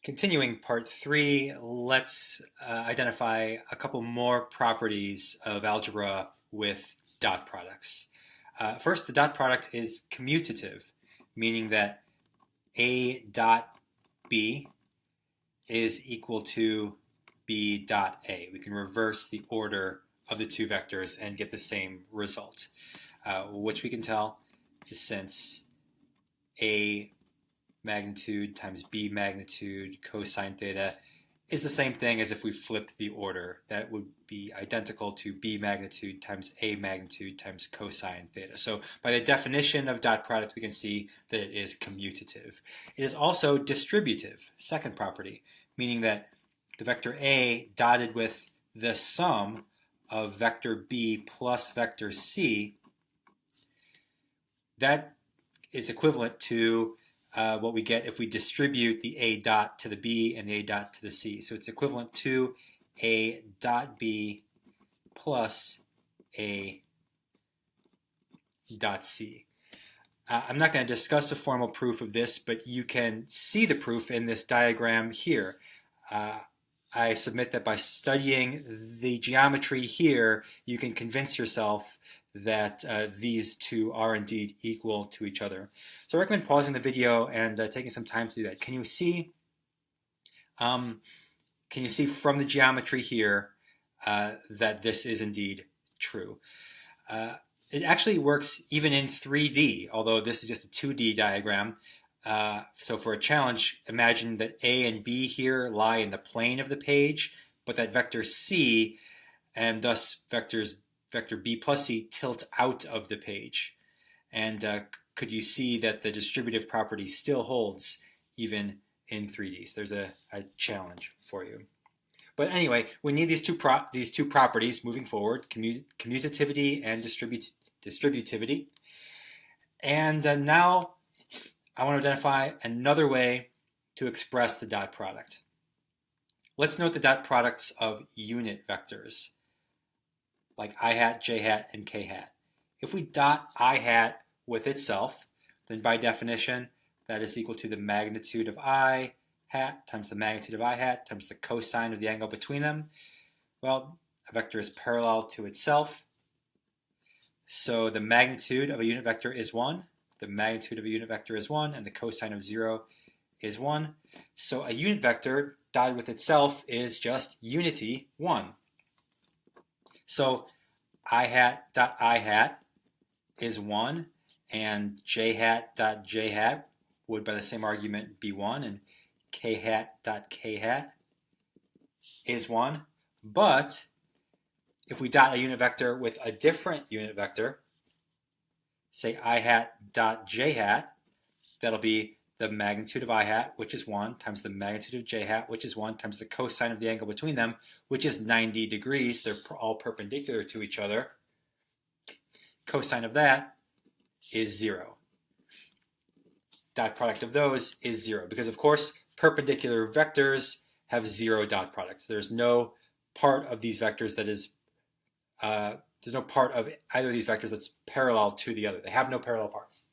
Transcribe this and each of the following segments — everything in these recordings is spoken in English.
Continuing part three, let's identify a couple more properties of algebra with dot products. First, the dot product is commutative, meaning that A dot B is equal to B dot A. We can reverse the order of the two vectors and get the same result, which we can tell is since A magnitude times B magnitude cosine theta is the same thing as if we flipped the order. That would be identical to B magnitude times A magnitude times cosine theta. So by the definition of dot product, we can see that it is commutative. It is also distributive, second property, meaning that the vector A dotted with the sum of vector B plus vector C, that is equivalent to what we get if we distribute the A dot to the B and the A dot to the C. So it's equivalent to A dot B plus A dot C. I'm not going to discuss a formal proof of this, but you can see the proof in this diagram here. I submit that by studying the geometry here, you can convince yourself that these two are indeed equal to each other. So I recommend pausing the video and taking some time to do that. Can you see from the geometry here that this is indeed true? It actually works even in 3D, although this is just a 2D diagram. So for a challenge, imagine that A and B here lie in the plane of the page, but that vector C and thus vector B plus C tilt out of the page. And could you see that the distributive property still holds even in 3D? So there's a challenge for you. But anyway, we need these two properties moving forward, commutativity and distributivity. And now I want to identify another way to express the dot product. Let's note the dot products of unit vectors, like I hat, j hat, and k hat. If we dot I hat with itself, then by definition, that is equal to the magnitude of I hat times the magnitude of I hat times the cosine of the angle between them. Well, a vector is parallel to itself. So the magnitude of a unit vector is 1. The magnitude of a unit vector is 1, and the cosine of 0 is 1. So a unit vector dotted with itself is just unity 1. So I hat dot I hat is 1, and j hat dot j hat would by the same argument be 1, and k hat dot k hat is 1. But if we dot a unit vector with a different unit vector, say I hat dot j hat, that'll be the magnitude of I hat, which is 1, times the magnitude of j hat, which is 1, times the cosine of the angle between them, which is 90 degrees. They're all perpendicular to each other. Cosine of that is 0. Dot product of those is 0, because of course perpendicular vectors have 0 dot products. There's no part of these vectors that is there's no part of either of these vectors that's parallel to the other. They have no parallel parts.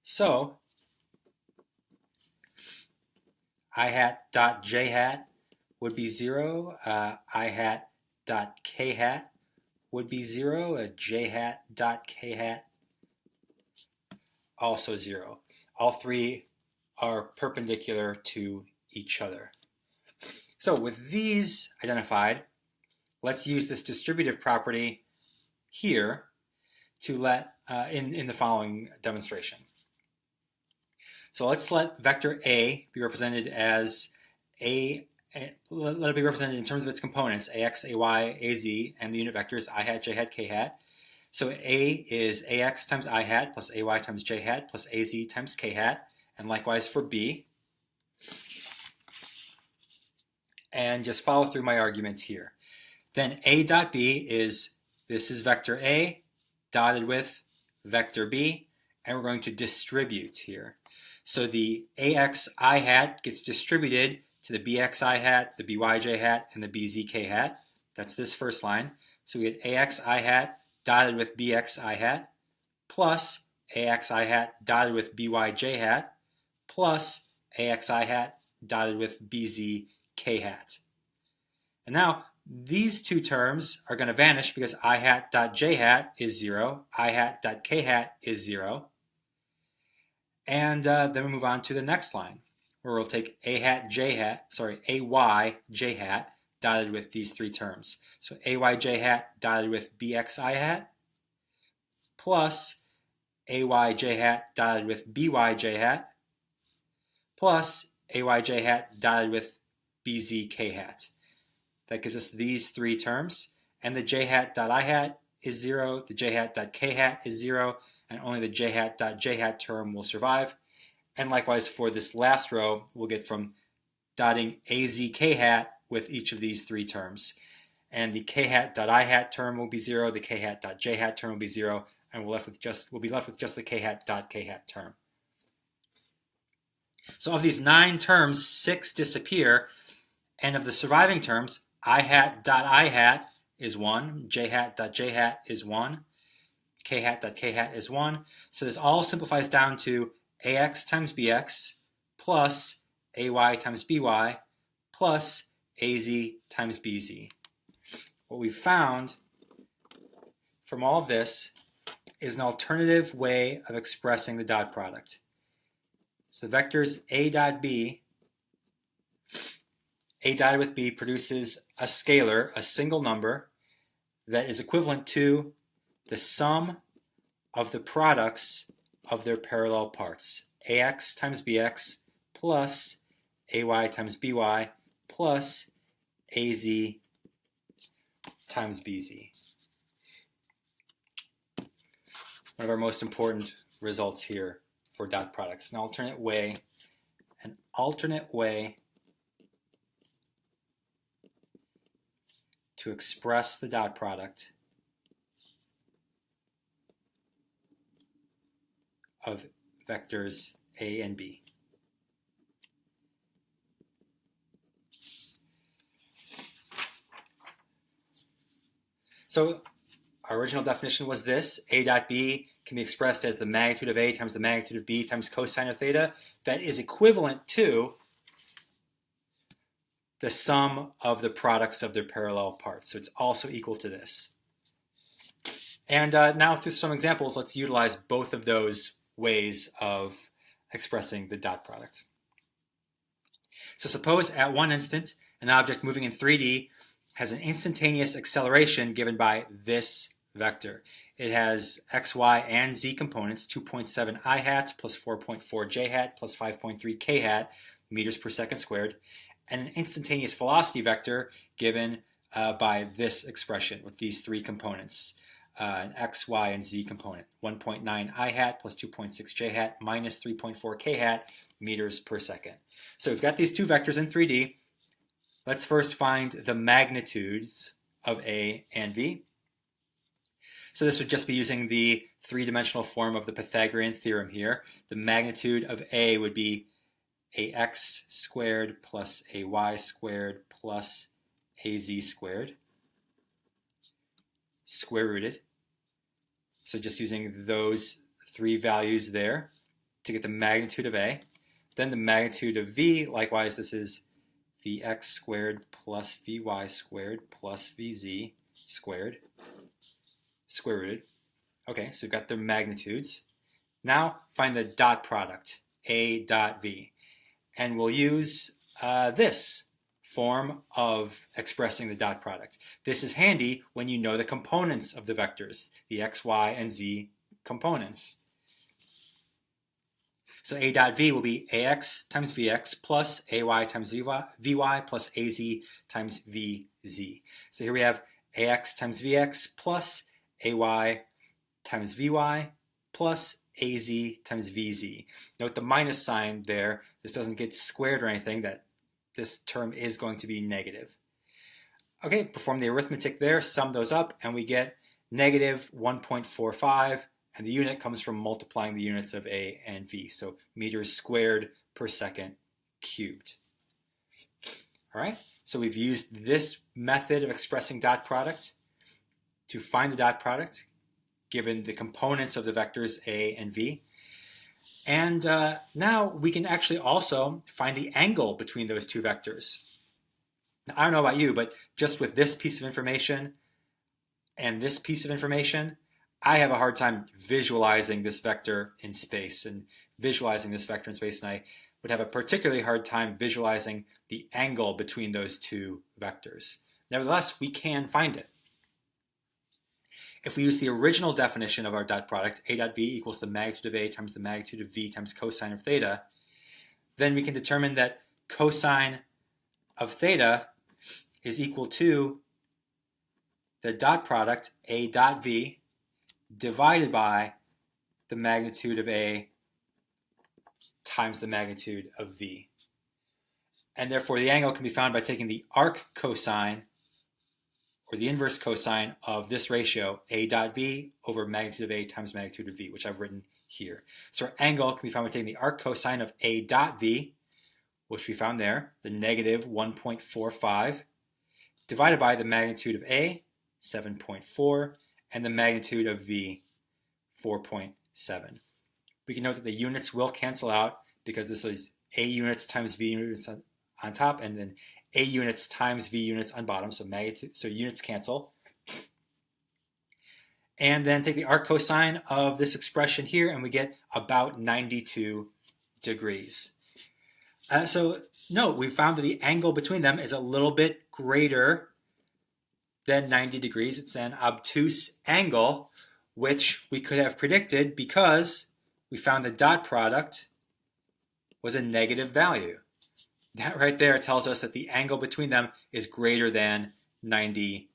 So I hat dot j hat would be 0. I hat dot k hat would be 0. J hat dot k hat also 0. All three are perpendicular to each other. So with these identified, let's use this distributive property here to let in the following demonstration. So let's let vector A be represented as let it be represented in terms of its components, ax, ay, az, and the unit vectors I hat, j hat, k hat. So A is ax times I hat plus ay times j hat plus az times k hat, and likewise for B. And just follow through my arguments here. Then A dot B this is vector A dotted with vector B, and we're going to distribute here. So the ax I hat gets distributed to the bx I hat, the byj hat, and the bz k hat. That's this first line. So we get ax I hat dotted with bx I hat plus AXI hat dotted with BYJ hat plus AXI hat dotted with BZK hat. And now these two terms are going to vanish because I hat dot J hat is 0, I hat dot K hat is 0. And then we move on to the next line, where we'll take AY J hat dotted with these three terms. So AYJ hat dotted with BXI hat plus AYJ hat dotted with BYJ hat plus AYJ hat dotted with BZK hat. That gives us these three terms. And the J hat dot I hat is 0, the J hat dot K hat is 0, and only the J hat dot J hat term will survive. And likewise for this last row, we'll get from dotting AZK hat with each of these three terms. And the K hat dot I hat term will be 0, the K hat dot J hat term will be 0, and we'll be left with just the K hat dot K hat term. So of these 9 terms, 6 disappear, and of the surviving terms, I hat dot I hat is 1, J hat dot J hat is 1, K hat dot K hat is 1. So this all simplifies down to AX times BX plus AY times BY plus AZ times BZ. What we've found from all of this is an alternative way of expressing the dot product. So the vectors A dot B, A dotted with B produces a scalar, a single number, that is equivalent to the sum of the products of their parallel parts. AX times BX plus AY times BY plus AZ times BZ. One of our most important results here for dot products. An alternate way to express the dot product of vectors A and B. So our original definition was this: A dot B can be expressed as the magnitude of A times the magnitude of B times cosine of theta. That is equivalent to the sum of the products of their parallel parts. So it's also equal to this. And now through some examples, let's utilize both of those ways of expressing the dot product. So suppose at one instant, an object moving in 3D has an instantaneous acceleration given by this vector. It has x, y, and z components, 2.7 I hat plus 4.4 j hat plus 5.3 k hat meters per second squared, and an instantaneous velocity vector given by this expression with these three components, an x, y, and z component, 1.9 I hat plus 2.6 j hat minus 3.4 k hat meters per second. So we've got these two vectors in 3D. Let's first find the magnitudes of A and V. So this would just be using the three-dimensional form of the Pythagorean theorem here. The magnitude of A would be ax squared plus ay squared plus az squared, square rooted. So just using those three values there to get the magnitude of A. Then the magnitude of V, likewise, this is vx squared plus vy squared plus vz squared, square rooted. Okay, so we've got their magnitudes. Now find the dot product, A dot V. And we'll use this form of expressing the dot product. This is handy when you know the components of the vectors, the x, y, and z components. So A dot V will be AX times VX plus AY times VY plus AZ times VZ. So here we have AX times VX plus AY times VY plus AZ times VZ. Note the minus sign there. This doesn't get squared or anything. That this term is going to be negative. Okay, perform the arithmetic there, sum those up, and we get negative 1.45. And the unit comes from multiplying the units of A and V. So meters squared per second cubed. All right, so we've used this method of expressing dot product to find the dot product, given the components of the vectors A and V. And now we can actually also find the angle between those two vectors. Now, I don't know about you, but just with this piece of information and this piece of information, I have a hard time visualizing this vector in space and I would have a particularly hard time visualizing the angle between those two vectors. Nevertheless, we can find it. If we use the original definition of our dot product, A dot V equals the magnitude of A times the magnitude of V times cosine of theta, then we can determine that cosine of theta is equal to the dot product A dot V divided by the magnitude of A times the magnitude of V. And therefore the angle can be found by taking the arc cosine or the inverse cosine of this ratio, A dot V over magnitude of A times magnitude of V, which I've written here. So our angle can be found by taking the arc cosine of A dot V, which we found there, the negative 1.45, divided by the magnitude of A, 7.4, and the magnitude of V, 4.7. We can note that the units will cancel out because this is A units times V units on top, and then A units times V units on bottom, so units cancel. And then take the arc cosine of this expression here, and we get about 92 degrees. So note, we found that the angle between them is a little bit greater than 90 degrees. It's an obtuse angle, which we could have predicted because we found the dot product was a negative value. That right there tells us that the angle between them is greater than 90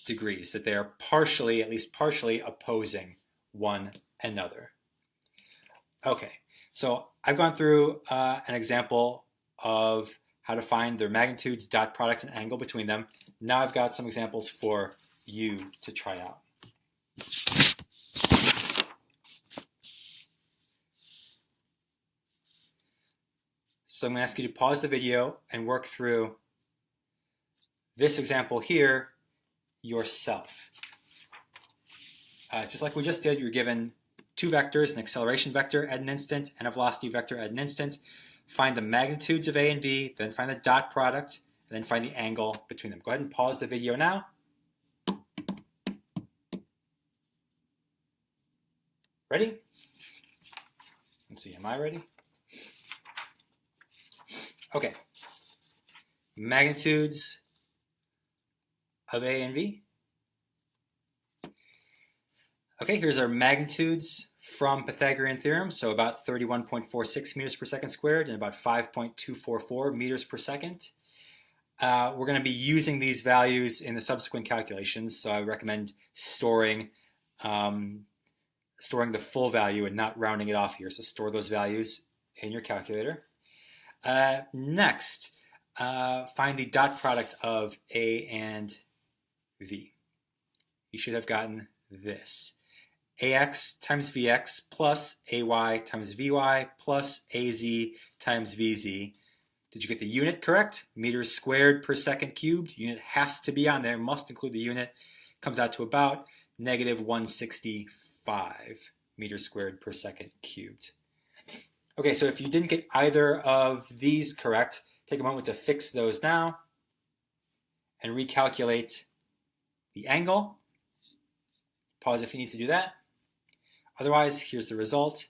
degrees, that they are partially, at least partially, opposing one another. Okay, so I've gone through an example of how to find their magnitudes, dot product, and angle between them. Now I've got some examples for you to try out. So I'm going to ask you to pause the video and work through this example here yourself. It's just like we just did. You're given two vectors, an acceleration vector at an instant and a velocity vector at an instant. Find the magnitudes of A and V, then find the dot product, and then find the angle between them. Go ahead and pause the video now. Ready? Let's see, am I ready? Okay, magnitudes of A and V. Okay, here's our magnitudes from Pythagorean theorem, so about 31.46 meters per second squared and about 5.244 meters per second. We're going to be using these values in the subsequent calculations, so I recommend storing the full value and not rounding it off here, so store those values in your calculator. Next, find the dot product of A and V. You should have gotten this. AX times VX plus AY times VY plus AZ times VZ. Did you get the unit correct? Meters squared per second cubed. Unit has to be on there, must include the unit. Comes out to about negative 165 meters squared per second cubed. Okay, so if you didn't get either of these correct, take a moment to fix those now and recalculate the angle. Pause if you need to do that. Otherwise, here's the result.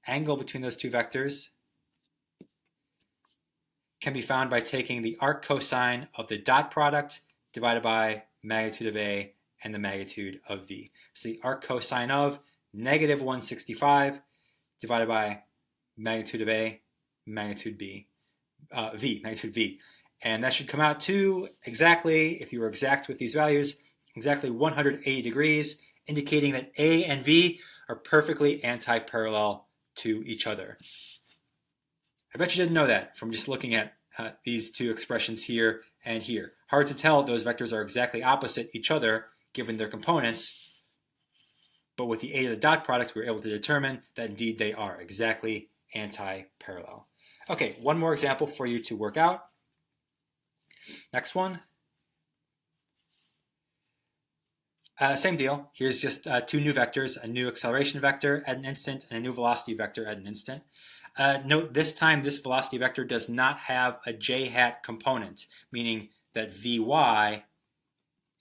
Angle between those two vectors can be found by taking the arc cosine of the dot product divided by magnitude of A and the magnitude of V. So the arc cosine of negative 165 divided by magnitude of A, magnitude B, magnitude V. And that should come out to exactly, if you were exact with these values, exactly 180 degrees, indicating that A and V are perfectly anti-parallel to each other. I bet you didn't know that from just looking at these two expressions here and here. Hard to tell those vectors are exactly opposite each other given their components, but with the A to the dot product, we were able to determine that indeed they are exactly anti-parallel. Okay, one more example for you to work out. Next one. Same deal. Here's just two new vectors, a new acceleration vector at an instant and a new velocity vector at an instant. Note this time this velocity vector does not have a j hat component, meaning that Vy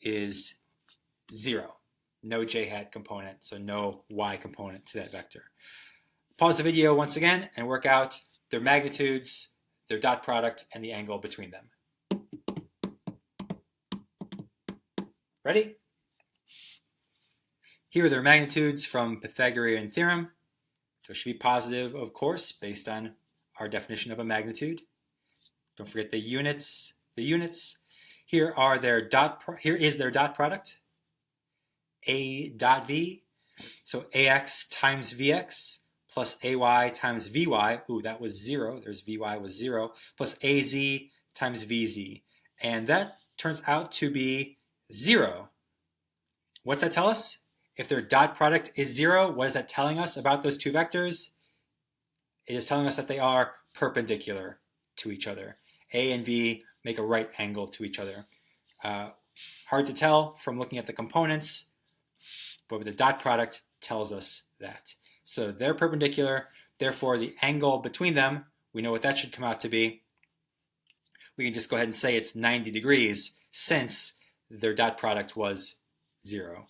is 0. No j hat component, so no y component to that vector. Pause the video once again and work out their magnitudes, their dot product, and the angle between them. Ready? Here are their magnitudes from Pythagorean theorem. So it should be positive, of course, based on our definition of a magnitude. Don't forget the units. Here are their here is their dot product. A dot v. So ax times vx plus ay times vy. Ooh, that was 0. There's vy was 0. Plus az times vz. And that turns out to be 0. What's that tell us? If their dot product is 0, what is that telling us about those two vectors? It is telling us that they are perpendicular to each other. A and V make a right angle to each other. Hard to tell from looking at the components, but the dot product tells us that. So they're perpendicular, therefore the angle between them, we know what that should come out to be. We can just go ahead and say it's 90 degrees since their dot product was 0.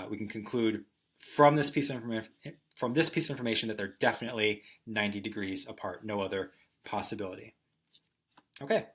We can conclude from this piece of information that they're definitely 90 degrees apart. No other possibility. Okay.